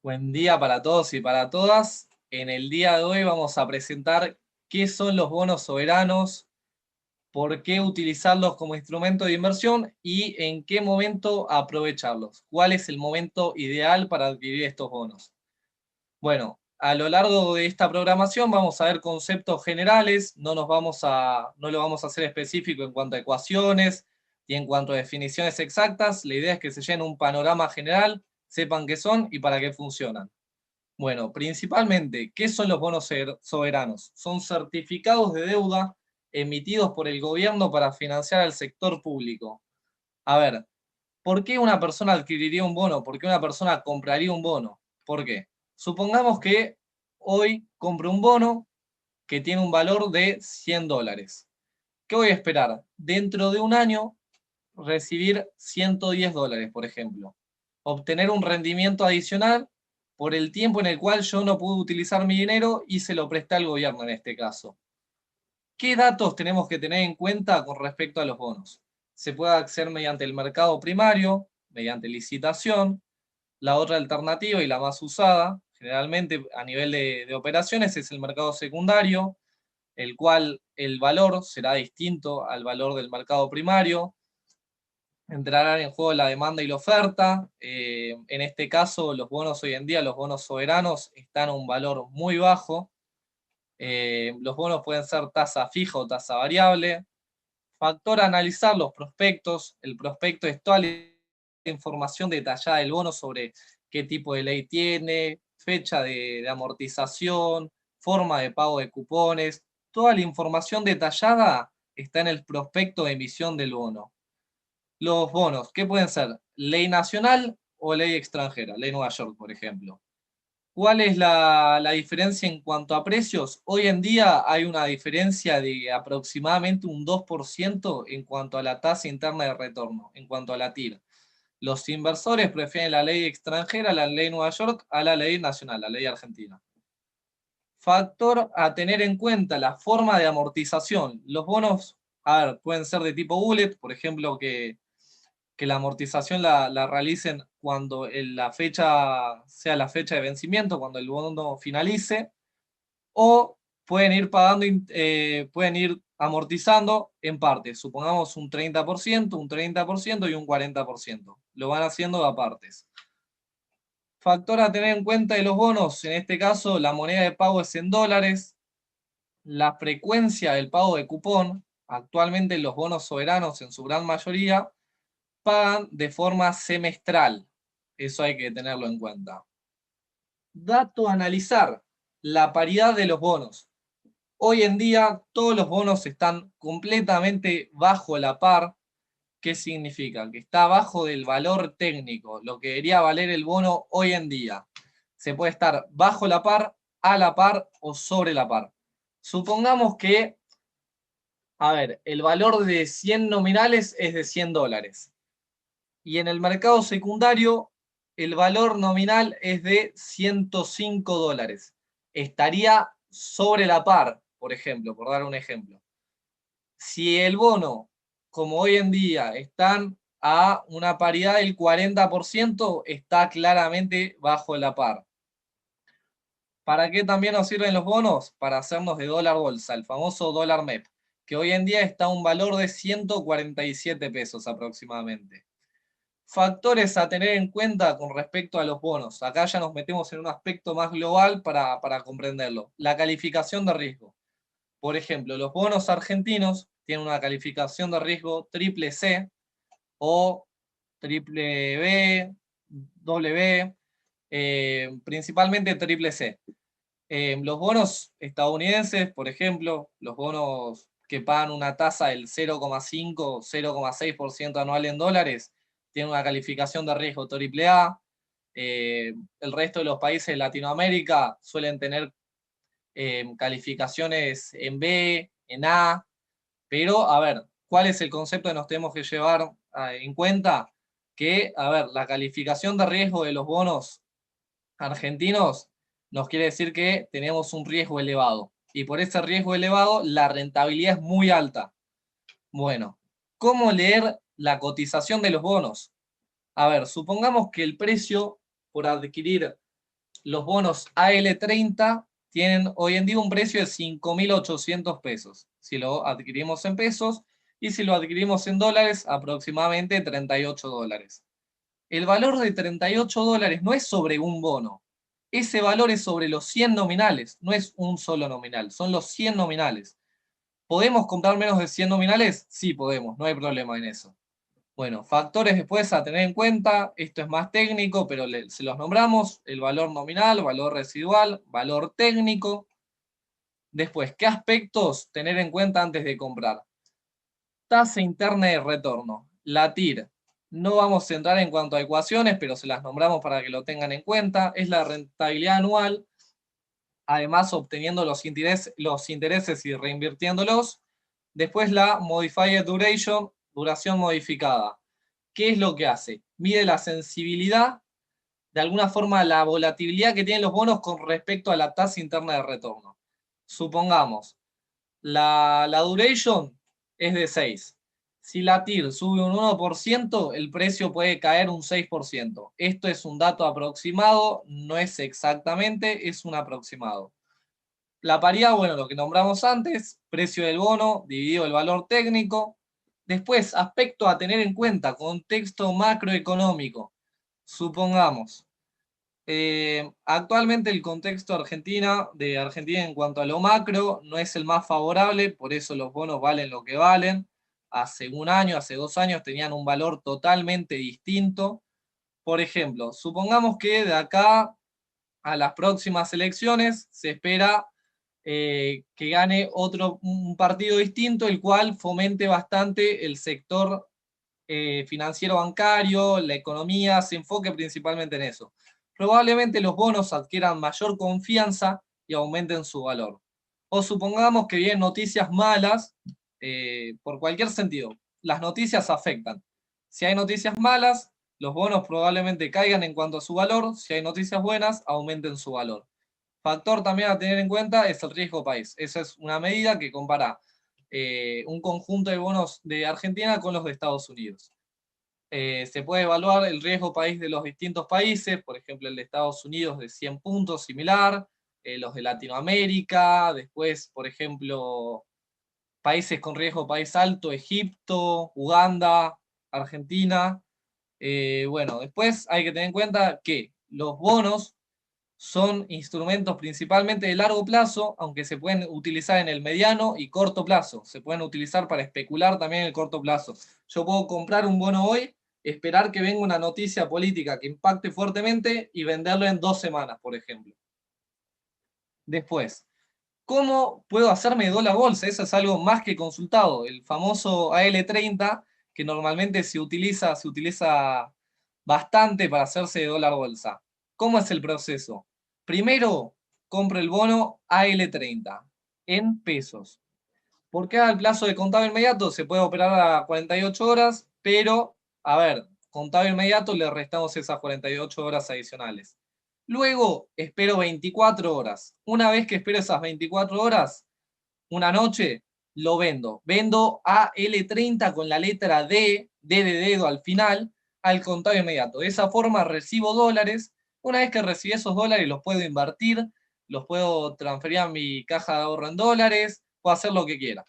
Buen día para todos y para todas. En el día de hoy vamos a presentar qué son los bonos soberanos, por qué utilizarlos como instrumento de inversión y en qué momento aprovecharlos. ¿Cuál es el momento ideal para adquirir estos bonos? Bueno, a lo largo de esta programación vamos a ver conceptos generales, no lo vamos a hacer específico en cuanto a ecuaciones y en cuanto a definiciones exactas. La idea es que se llenen un panorama general, sepan qué son y para qué funcionan. Bueno, principalmente, ¿qué son los bonos soberanos? Son certificados de deuda emitidos por el gobierno para financiar al sector público. A ver, ¿por qué una persona adquiriría un bono? ¿Por qué una persona compraría un bono? ¿Por qué? Supongamos que hoy compro un bono que tiene un valor de $100. ¿Qué voy a esperar? Dentro de un año recibir $110, por ejemplo. Obtener un rendimiento adicional por el tiempo en el cual yo no pude utilizar mi dinero y se lo presté al gobierno en este caso. ¿Qué datos tenemos que tener en cuenta con respecto a los bonos? Se puede acceder mediante el mercado primario, mediante licitación. La otra alternativa y la más usada, generalmente a nivel de operaciones, es el mercado secundario, el cual el valor será distinto al valor del mercado primario. Entrarán en juego la demanda y la oferta. En este caso, los bonos hoy en día, los bonos soberanos, están a un valor muy bajo. Los bonos pueden ser tasa fija o tasa variable. Factor a analizar: los prospectos. El prospecto es toda la información detallada del bono sobre qué tipo de ley tiene, fecha de amortización, forma de pago de cupones. Toda la información detallada está en el prospecto de emisión del bono. Los bonos, ¿qué pueden ser? Ley nacional o ley extranjera, ley Nueva York, por ejemplo. ¿Cuál es la diferencia en cuanto a precios? Hoy en día hay una diferencia de aproximadamente un 2% en cuanto a la tasa interna de retorno, en cuanto a la TIR. Los inversores prefieren la ley extranjera, la ley Nueva York, a la ley nacional, la ley argentina. Factor a tener en cuenta: la forma de amortización. Los bonos, a ver, pueden ser de tipo bullet, por ejemplo, que la amortización la realicen cuando la fecha sea la fecha de vencimiento, cuando el bono finalice, o pueden ir pagando, pueden ir amortizando en partes, supongamos un 30%, un 30% y un 40%. Lo van haciendo a partes. Factor a tener en cuenta de los bonos: en este caso la moneda de pago es en dólares, la frecuencia del pago de cupón. Actualmente los bonos soberanos en su gran mayoría pagan de forma semestral. Eso hay que tenerlo en cuenta. Dato a analizar: la paridad de los bonos. Hoy en día todos los bonos están completamente bajo la par. ¿Qué significa? Que está abajo del valor técnico, lo que debería valer el bono hoy en día. Se puede estar bajo la par, a la par o sobre la par. Supongamos que, a ver, el valor de 100 nominales es de $100. Y en el mercado secundario el valor nominal es de $105. Estaría sobre la par, por ejemplo, por dar un ejemplo. Si el bono, como hoy en día, están a una paridad del 40%, está claramente bajo la par. ¿Para qué también nos sirven los bonos? Para hacernos de dólar bolsa, el famoso dólar MEP, que hoy en día está a un valor de 147 pesos aproximadamente. Factores a tener en cuenta con respecto a los bonos. Acá ya nos metemos en un aspecto más global para comprenderlo. La calificación de riesgo. Por ejemplo, los bonos argentinos tienen una calificación de riesgo triple C o triple B, doble B, principalmente triple C. Los bonos estadounidenses, por ejemplo, los bonos que pagan una tasa del 0,5, 0,6% anual en dólares, tienen una calificación de riesgo AAA. El resto de los países de Latinoamérica suelen tener calificaciones en B, en A, pero a ver, ¿cuál es el concepto que nos tenemos que llevar en cuenta? Que, a ver, la calificación de riesgo de los bonos argentinos nos quiere decir que tenemos un riesgo elevado. Y por ese riesgo elevado, la rentabilidad es muy alta. Bueno, ¿cómo leer la cotización de los bonos? A ver, supongamos que el precio por adquirir los bonos AL30 tienen hoy en día un precio de 5.800 pesos, si lo adquirimos en pesos, y si lo adquirimos en dólares, aproximadamente 38 dólares. El valor de 38 dólares no es sobre un bono, ese valor es sobre los 100 nominales, no es un solo nominal, son los 100 nominales. ¿Podemos comprar menos de 100 nominales? Sí, podemos, no hay problema en eso. Bueno, factores después a tener en cuenta, esto es más técnico, pero se los nombramos, el valor nominal, valor residual, valor técnico. Después, ¿qué aspectos tener en cuenta antes de comprar? Tasa interna de retorno, la TIR. No vamos a entrar en cuanto a ecuaciones, pero se las nombramos para que lo tengan en cuenta. Es la rentabilidad anual, además obteniendo los intereses y reinvirtiéndolos. Después la Modified Duration, duración modificada. ¿Qué es lo que hace? Mide la sensibilidad, de alguna forma la volatilidad que tienen los bonos con respecto a la tasa interna de retorno. Supongamos, la duration es de 6. Si la TIR sube un 1%, el precio puede caer un 6%. Esto es un dato aproximado, no es exactamente, es un aproximado. La paridad, bueno, lo que nombramos antes, precio del bono dividido el valor técnico. Después, aspecto a tener en cuenta, contexto macroeconómico. Supongamos, actualmente el contexto de Argentina en cuanto a lo macro no es el más favorable, por eso los bonos valen lo que valen. Hace un año, hace 2 años tenían un valor totalmente distinto. Por ejemplo, supongamos que de acá a las próximas elecciones se espera que gane un partido distinto, el cual fomente bastante el sector financiero bancario, la economía, se enfoque principalmente en eso. Probablemente los bonos adquieran mayor confianza y aumenten su valor. O supongamos que vienen noticias malas, por cualquier sentido. Las noticias afectan. Si hay noticias malas, los bonos probablemente caigan en cuanto a su valor. Si hay noticias buenas, aumenten su valor. Factor también a tener en cuenta es el riesgo país. Esa es una medida que compara un conjunto de bonos de Argentina con los de Estados Unidos. Se puede evaluar el riesgo país de los distintos países, por ejemplo el de Estados Unidos de 100 puntos similar, los de Latinoamérica, después por ejemplo países con riesgo país alto, Egipto, Uganda, Argentina. Bueno, después hay que tener en cuenta que los bonos son instrumentos principalmente de largo plazo, aunque se pueden utilizar en el mediano y corto plazo. Se pueden utilizar para especular también en el corto plazo. Yo puedo comprar un bono hoy, esperar que venga una noticia política que impacte fuertemente y venderlo en 2 semanas, por ejemplo. Después, ¿cómo puedo hacerme dólar bolsa? Eso es algo más que consultado. El famoso AL30, que normalmente se utiliza bastante para hacerse de dólar bolsa. ¿Cómo es el proceso? Primero, compro el bono AL30 en pesos. ¿Por qué al plazo de contado inmediato? Se puede operar a 48 horas, pero, a ver, contado inmediato le restamos esas 48 horas adicionales. Luego espero 24 horas. Una vez que espero esas 24 horas, una noche, lo vendo. Vendo AL30 con la letra D de dedo al final, al contado inmediato. De esa forma recibo dólares. Una vez que recibí esos dólares, los puedo invertir, los puedo transferir a mi caja de ahorro en dólares, puedo hacer lo que quiera.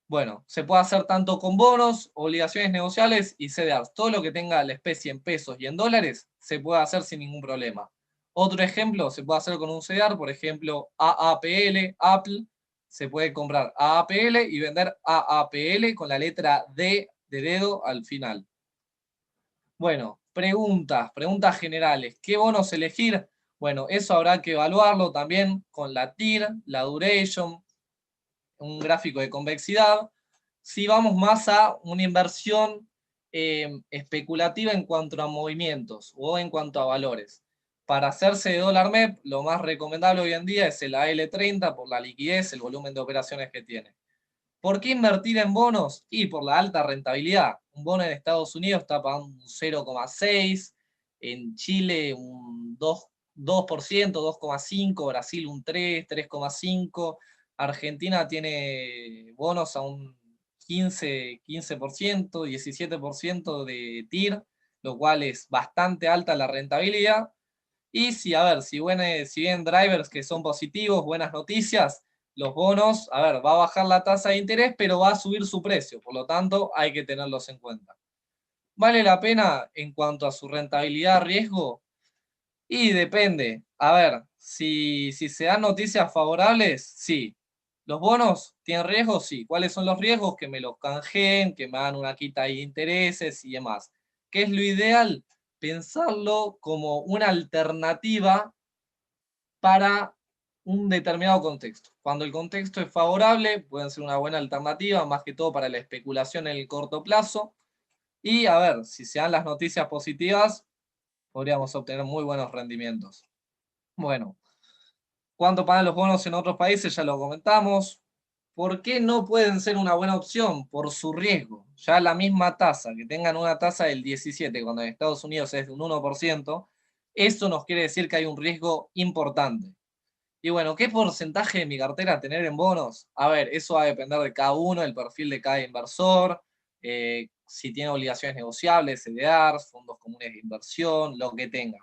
Bueno, se puede hacer tanto con bonos, obligaciones negociables y CDRs. Todo lo que tenga la especie en pesos y en dólares se puede hacer sin ningún problema. Otro ejemplo se puede hacer con un CDR, por ejemplo, AAPL, Apple. Se puede comprar AAPL y vender AAPL con la letra D de dedo al final. Bueno, preguntas generales. ¿Qué bonos elegir? Bueno, eso habrá que evaluarlo también con la TIR, la duration, un gráfico de convexidad. Si vamos más a una inversión especulativa en cuanto a movimientos o en cuanto a valores. Para hacerse de dólar MEP, lo más recomendable hoy en día es el AL30 por la liquidez, el volumen de operaciones que tiene. ¿Por qué invertir en bonos? Y por la alta rentabilidad. Un bono en Estados Unidos está pagando un 0,6, en Chile un 2%, 2,5, Brasil un 3, 3,5, Argentina tiene bonos a un 15%, 17% de TIR, lo cual es bastante alta la rentabilidad. Y si, a ver, si bien drivers que son positivos, buenas noticias, los bonos, a ver, va a bajar la tasa de interés, pero va a subir su precio, por lo tanto hay que tenerlos en cuenta. ¿Vale la pena en cuanto a su rentabilidad-riesgo? Y depende. A ver, si se dan noticias favorables, sí. ¿Los bonos tienen riesgos? Sí. ¿Cuáles son los riesgos? Que me los canjeen, que me hagan una quita de intereses y demás. ¿Qué es lo ideal? Pensarlo como una alternativa para un determinado contexto. Cuando el contexto es favorable, pueden ser una buena alternativa, más que todo para la especulación en el corto plazo. Y a ver, si se dan las noticias positivas, podríamos obtener muy buenos rendimientos. Bueno, ¿cuánto pagan los bonos en otros países? Ya lo comentamos. ¿Por qué no pueden ser una buena opción? Por su riesgo. Ya la misma tasa, que tengan una tasa del 17, cuando en Estados Unidos es de un 1%, eso nos quiere decir que hay un riesgo importante. Y bueno, ¿qué porcentaje de mi cartera tener en bonos? A ver, eso va a depender de cada uno, el perfil de cada inversor, si tiene obligaciones negociables, CDRs, fondos comunes de inversión, lo que tenga.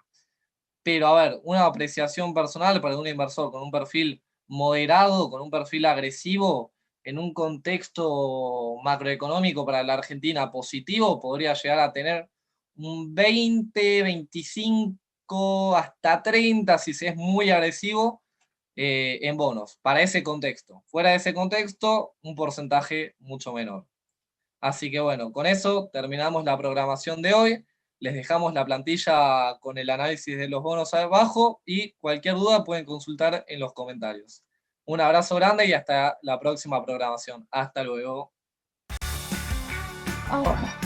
Pero a ver, una apreciación personal para un inversor con un perfil moderado, con un perfil agresivo, en un contexto macroeconómico para la Argentina positivo, podría llegar a tener un 20, 25, hasta 30, si se es muy agresivo, en bonos, para ese contexto. Fuera de ese contexto, un porcentaje mucho menor. Así que bueno, con eso terminamos la programación de hoy. Les dejamos la plantilla con el análisis de los bonos abajo y cualquier duda pueden consultar en los comentarios. Un abrazo grande y hasta la próxima programación. Hasta luego. Ahora.